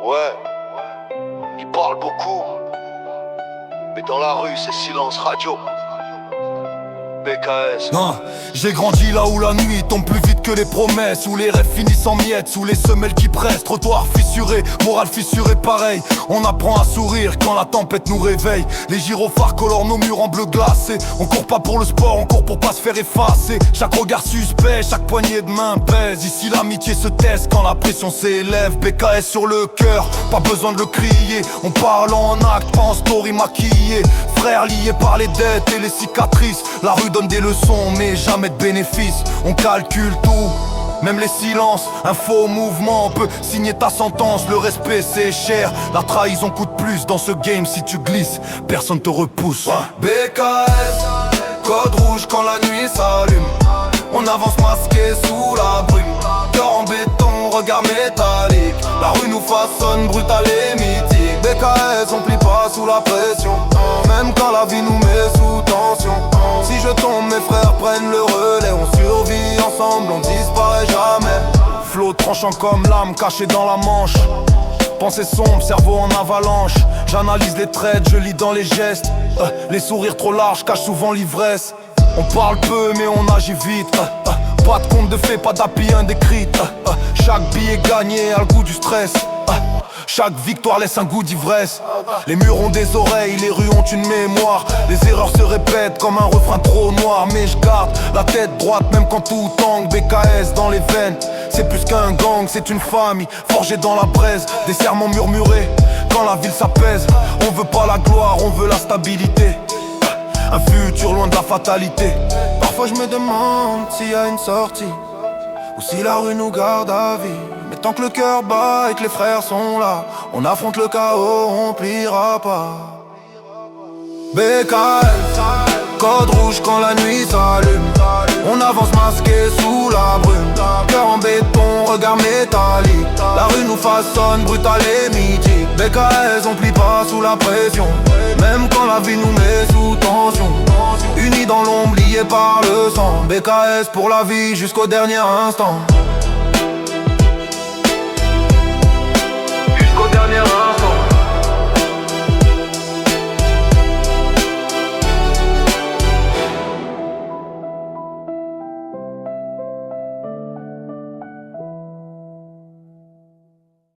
Ouais, ils parlent beaucoup, mais dans la rue c'est silence radio. BKS. Non, j'ai grandi là où la nuit tombe plus vite que les promesses, où les rêves finissent en miettes, sous les semelles qui pressent, trottoir fissuré, morale fissurée pareil. On apprend à sourire quand la tempête nous réveille. Les gyrophares colorent nos murs en bleu glacé. On court pas pour le sport, on court pour pas se faire effacer. Chaque regard suspect, chaque poignée de main pèse. Ici l'amitié se teste quand la pression s'élève. BKS sur le cœur, pas besoin de le crier. On parle en acte, pas en story maquillée. Frères liés par les dettes et les cicatrices. La rue donne des leçons mais jamais de bénéfices. On calcule tout, même les silences. Un faux mouvement peut signer ta sentence. Le respect c'est cher, la trahison coûte plus. Dans ce game si tu glisses, personne te repousse. BKS, code rouge quand la nuit s'allume. On avance masqué sous la brume. Cœur en béton, regard métallique. La rue nous façonne, brutale et mythique. BKS, on plie pas sous la pression, même quand la vie nous met sous tension. Si je tombe, mes frères prennent le relais. On survit ensemble, on disparaît jamais. Flot tranchant comme l'âme cachée dans la manche. Pensée sombre, cerveau en avalanche. J'analyse les traits, je lis dans les gestes. Les sourires trop larges cachent souvent l'ivresse. On parle peu mais on agit vite. Pas de compte de fait, pas d'appui indécrite. Chaque billet gagné a le goût du stress. Chaque victoire laisse un goût d'ivresse. Les murs ont des oreilles, les rues ont une mémoire. Les erreurs se répètent comme un refrain trop noir. Mais je garde la tête droite même quand tout tangue. BKS dans les veines, c'est plus qu'un gang, c'est une famille forgée dans la braise. Des serments murmurés quand la ville s'apaise. On veut pas la gloire, on veut la stabilité. Un futur loin de la fatalité. Parfois je me demande s'il y a une sortie, ou si la rue nous garde à vie. Mais tant que le cœur bat et que les frères sont là, on affronte le chaos, on pliera pas. BKS, code rouge quand la nuit s'allume. On avance masqué sous la brume. Cœur en béton, regard métallique. La rue nous façonne, brutale et mythique. BKS, on plie pas sous la pression, même quand la vie nous met sous tension. Unis dans l'ombre, liés par le sang. BKS pour la vie jusqu'au dernier instant.